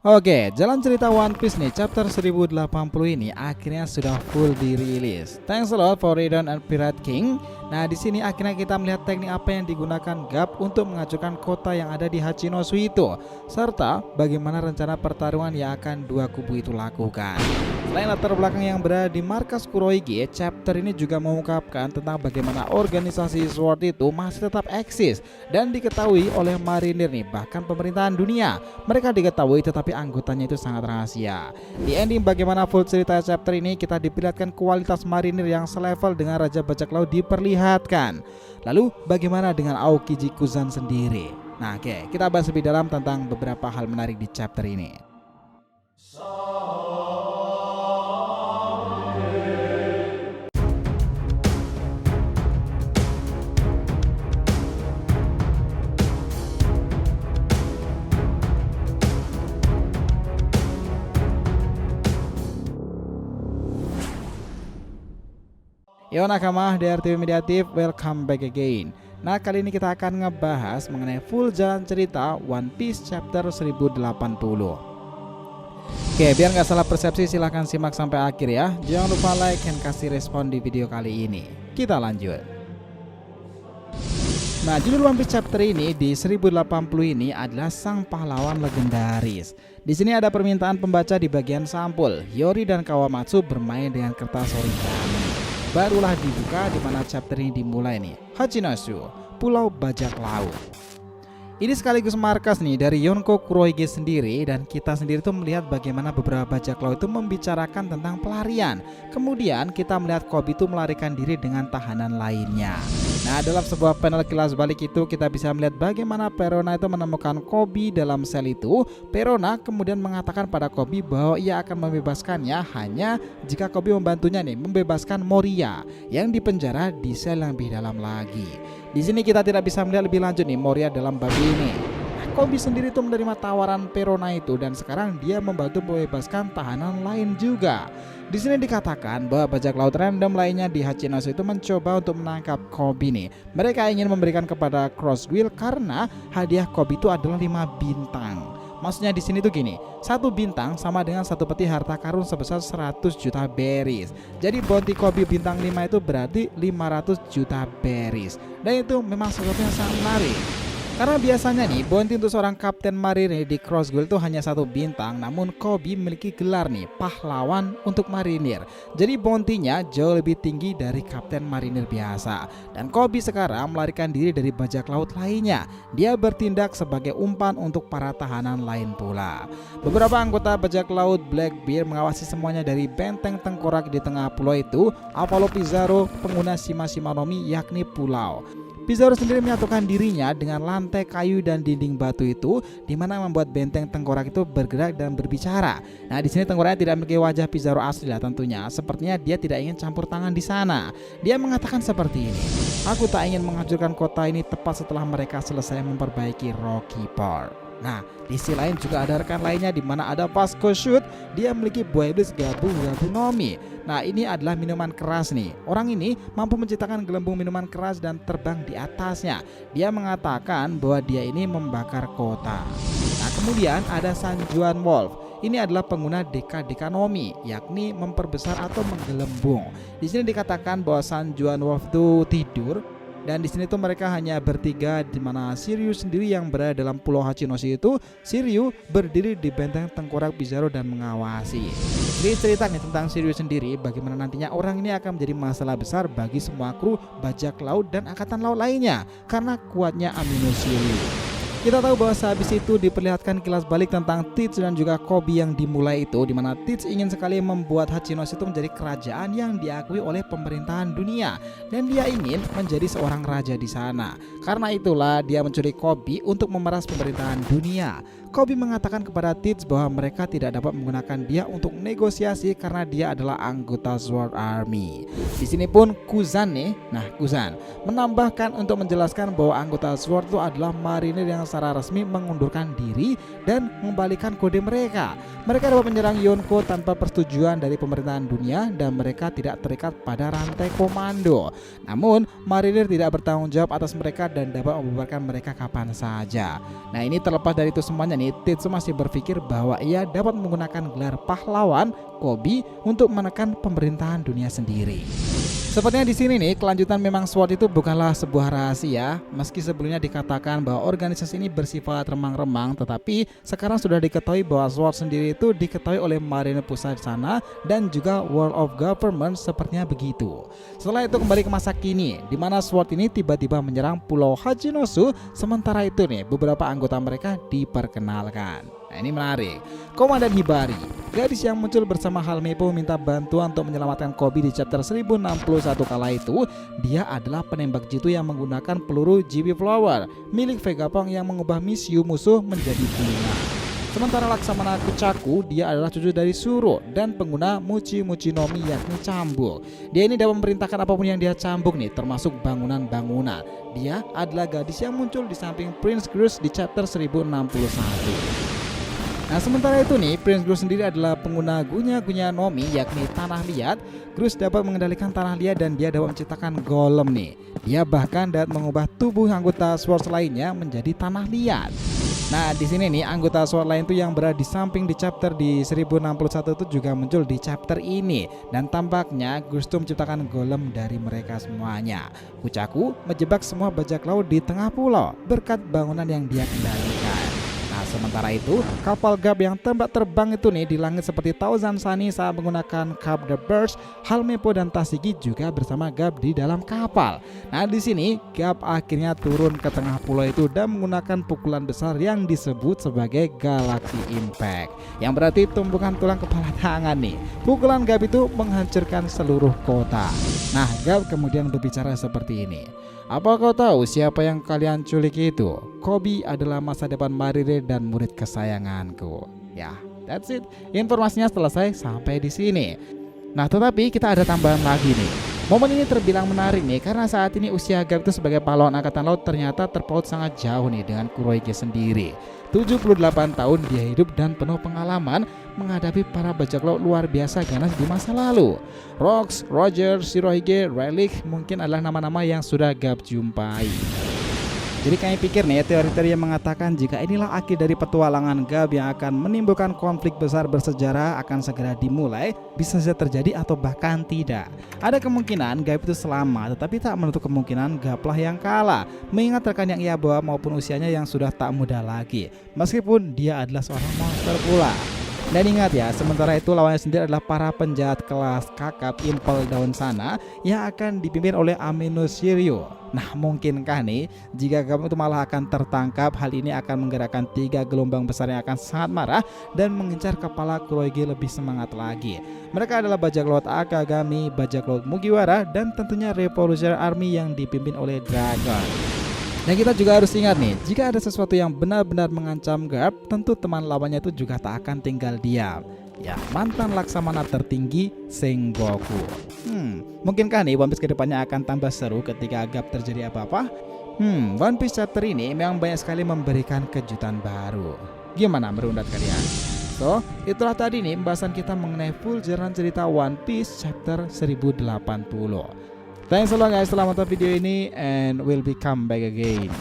Oke, jalan cerita One Piece nih chapter 1080 ini akhirnya sudah full dirilis. Thanks a lot for Redon and Pirate King. Nah, di sini akhirnya kita melihat teknik apa yang digunakan Garp untuk menghancurkan kota yang ada di Hachinosu itu, serta bagaimana rencana pertarungan yang akan dua kubu itu lakukan. Selain latar belakang yang berada di markas Kurohige, chapter ini juga mengungkapkan tentang bagaimana organisasi Sword itu masih tetap eksis dan diketahui oleh marinir nih, bahkan pemerintahan dunia. Mereka diketahui tetapi anggotanya itu sangat rahasia. Di ending bagaimana full cerita chapter ini, kita diperlihatkan kualitas marinir yang selevel dengan Raja Bajak Laut diperlihatkan. Lalu bagaimana dengan Aokiji Kuzan sendiri? Nah oke, kita bahas lebih dalam tentang beberapa hal menarik di chapter ini. Yo nakama, DRTV Mediatif, welcome back again. Nah, kali ini kita akan ngebahas mengenai full jalan cerita One Piece chapter 1080. Oke, biar nggak salah persepsi silahkan simak sampai akhir ya. Jangan lupa like dan kasih respon di video kali ini. Kita lanjut. Nah, judul One Piece chapter ini di 1080 ini adalah Sang Pahlawan Legendaris. Di sini ada permintaan pembaca di bagian sampul. Yori dan Kawamatsu bermain dengan kertas origami. Barulah dibuka di mana chapter ini dimulai nih. Hachinosu, Pulau Bajak Laut. Ini sekaligus markas nih dari Yonko Kurohige sendiri, dan kita sendiri tuh melihat bagaimana beberapa bajak laut itu membicarakan tentang pelarian. Kemudian kita melihat Koby itu melarikan diri dengan tahanan lainnya. Nah, dalam sebuah panel kilas balik itu kita bisa melihat bagaimana Perona itu menemukan Koby dalam sel itu. Perona kemudian mengatakan pada Koby bahwa ia akan membebaskannya hanya jika Koby membantunya nih membebaskan Moria yang dipenjara di sel yang lebih dalam lagi. Di sini kita tidak bisa melihat lebih lanjut nih Moria dalam bab ini. Nah, Koby sendiri itu menerima tawaran Perona itu dan sekarang dia membantu membebaskan tahanan lain juga. Di sini dikatakan bahwa bajak laut random lainnya di Hachinosu itu mencoba untuk menangkap Koby nih. Mereka ingin memberikan kepada Crossguild karena hadiah Koby itu adalah 5 bintang. Maksudnya di sini tuh gini, 1 bintang sama dengan 1 peti harta karun sebesar 100 juta berries. Jadi bounty Koby bintang 5 itu berarti 500 juta berries. Dan itu memang sesuatu yang sangat menarik. Karena biasanya nih bounty untuk seorang kapten marinir di Crossguild itu hanya 1 bintang, namun Koby memiliki gelar nih pahlawan untuk marinir. Jadi bounty-nya jauh lebih tinggi dari kapten marinir biasa. Dan Koby sekarang melarikan diri dari bajak laut lainnya. Dia bertindak sebagai umpan untuk para tahanan lain pula. Beberapa anggota bajak laut Blackbeard mengawasi semuanya dari benteng tengkorak di tengah pulau itu. Apollo Pizarro, pengguna Shima no Mi, yakni pulau. Pizarro sendiri menyatukan dirinya dengan lantai kayu dan dinding batu itu, di mana membuat benteng tengkorak itu bergerak dan berbicara. Nah, di sini tengkoraknya tidak memiliki wajah Pizarro asli lah tentunya. Sepertinya dia tidak ingin campur tangan di sana. Dia mengatakan seperti ini. Aku tak ingin menghancurkan kota ini tepat setelah mereka selesai memperbaiki Rocky Port. Nah, di sisi lain juga ada rekan lainnya di mana ada Vasco Shoot. Dia memiliki buah iblis Gabu no Mi. Nah, ini adalah minuman keras nih. Orang ini mampu menciptakan gelembung minuman keras dan terbang di atasnya. Dia mengatakan bahwa dia ini membakar kota. Nah, kemudian ada San Juan Wolf. Ini adalah pengguna Dekanomi, yakni memperbesar atau menggelembung. Di sini dikatakan bahwa San Juan Wolf itu tidur. Dan di sini tuh mereka hanya bertiga, di mana Shiryu sendiri yang berada dalam pulau Hachinosu itu. Shiryu berdiri di benteng tengkorak Pizarro dan mengawasi. Jadi ceritanya tentang Shiryu sendiri, bagaimana nantinya orang ini akan menjadi masalah besar bagi semua kru bajak laut dan angkatan laut lainnya karena kuatnya Amino Shiryu. Kita tahu bahwa sehabis itu diperlihatkan kilas balik tentang Teach dan juga Koby yang dimulai itu, di mana Teach ingin sekali membuat Hachinosu itu menjadi kerajaan yang diakui oleh pemerintahan dunia dan dia ingin menjadi seorang raja di sana. Karena itulah dia mencuri Koby untuk memeras pemerintahan dunia. Koby mengatakan kepada Teach bahwa mereka tidak dapat menggunakan dia untuk negosiasi karena dia adalah anggota Sword Army. Di sini pun Kuzan nih, Kuzan menambahkan untuk menjelaskan bahwa anggota Sword itu adalah marinir yang secara resmi mengundurkan diri dan mengembalikan kode mereka. Mereka dapat menyerang Yonko tanpa persetujuan dari pemerintahan dunia dan mereka tidak terikat pada rantai komando. Namun marinir tidak bertanggung jawab atas mereka dan dapat membubarkan mereka kapan saja. Nah, ini terlepas dari itu semuanya nih, ini Tetsu masih berpikir bahwa ia dapat menggunakan gelar pahlawan Koby untuk menekan pemerintahan dunia sendiri. Sepertinya di sini nih, kelanjutan memang SWORD itu bukanlah sebuah rahasia. Meski sebelumnya dikatakan bahwa organisasi ini bersifat remang-remang, tetapi sekarang sudah diketahui bahwa SWORD sendiri itu diketahui oleh Marine pusat sana dan juga World of Government, sepertinya begitu. Setelah itu kembali ke masa kini, di mana SWORD ini tiba-tiba menyerang Pulau Hachinosu. Sementara itu nih, beberapa anggota mereka diperkenalkan. Nah, ini menarik. Komandan Hibari, gadis yang muncul bersama Helmeppo meminta bantuan untuk menyelamatkan Koby di chapter 1061 kala itu. Dia adalah penembak jitu yang menggunakan peluru GB Flower milik Vegapunk yang mengubah misiu musuh menjadi bunga. Sementara Laksamana Kuchaku, dia adalah cucu dari Suro dan pengguna Muchi Muchi no Mi, yakni cambuk. Dia ini dapat memerintahkan apapun yang dia cambuk nih, termasuk bangunan-bangunan. Dia adalah gadis yang muncul di samping Prince Groose di chapter 1061. Nah, sementara itu nih, Prince Groose sendiri adalah pengguna Gunya no Mi, yakni tanah liat. Groose dapat mengendalikan tanah liat dan dia dapat menciptakan golem nih. Dia bahkan dapat mengubah tubuh anggota SWORD lainnya menjadi tanah liat. Nah, di sini nih anggota SWORD lain tuh yang berada di samping di chapter di 1061 itu juga muncul di chapter ini, dan tampaknya Groose tuh menciptakan golem dari mereka semuanya. Kuchaku menjebak semua bajak laut di tengah pulau berkat bangunan yang dia kendalikan. Sementara itu, kapal Garp yang terbang itu nih di langit seperti Thousand Sunny saat menggunakan Garp the Burst. Helmeppo dan Tashigi juga bersama Garp di dalam kapal. Nah, di sini Garp akhirnya turun ke tengah pulau itu dan menggunakan pukulan besar yang disebut sebagai Galaxy Impact, yang berarti tumpukan tulang kepala tangan nih. Pukulan Garp itu menghancurkan seluruh kota. Nah, Garp kemudian berbicara seperti ini. Apa kau tahu siapa yang kalian culik itu? Koby adalah masa depan Marine dan murid kesayanganku. Ya, that's it. Informasinya selesai sampai di sini. Nah, tetapi kita ada tambahan lagi nih. Momen ini terbilang menarik nih karena saat ini usia Garp itu sebagai pahlawan angkatan laut ternyata terpaut sangat jauh nih dengan Kurohige sendiri. 78 tahun dia hidup dan penuh pengalaman menghadapi para bajak laut luar biasa ganas di masa lalu. Rox, Roger, Shirohige, Relic mungkin adalah nama-nama yang sudah Garp jumpai. Jadi kami pikir nih, teori-teori yang mengatakan jika inilah akhir dari petualangan Garp yang akan menimbulkan konflik besar bersejarah akan segera dimulai, bisa saja terjadi atau bahkan tidak. Ada kemungkinan Garp itu selamat, tetapi tak menutup kemungkinan Garp lah yang kalah, mengingat rekan yang ia bawa maupun usianya yang sudah tak muda lagi, meskipun dia adalah seorang monster pula. Dan ingat ya, sementara itu lawannya sendiri adalah para penjahat kelas kakap Impel Down sana yang akan dipimpin oleh Amino Shiryu. Nah, mungkinkah nih jika kamu itu malah akan tertangkap, hal ini akan menggerakkan 3 gelombang besar yang akan sangat marah dan mengincar kepala Kurohige lebih semangat lagi. Mereka adalah bajak laut Akagami, bajak laut Mugiwara, dan tentunya Revolutionary Army yang dipimpin oleh Dragon. Dan kita juga harus ingat nih, jika ada sesuatu yang benar-benar mengancam Garp, tentu teman lawannya itu juga tak akan tinggal diam. Ya, mantan Laksamana tertinggi Sengoku. Mungkinkah nih One Piece kedepannya akan tambah seru ketika Garp terjadi apa-apa? One Piece chapter ini memang banyak sekali memberikan kejutan baru. Gimana menurut kalian? So, itulah tadi nih pembahasan kita mengenai full jalan cerita One Piece chapter 1080. Thanks a lot guys telah menonton video ini, and we'll be come back again.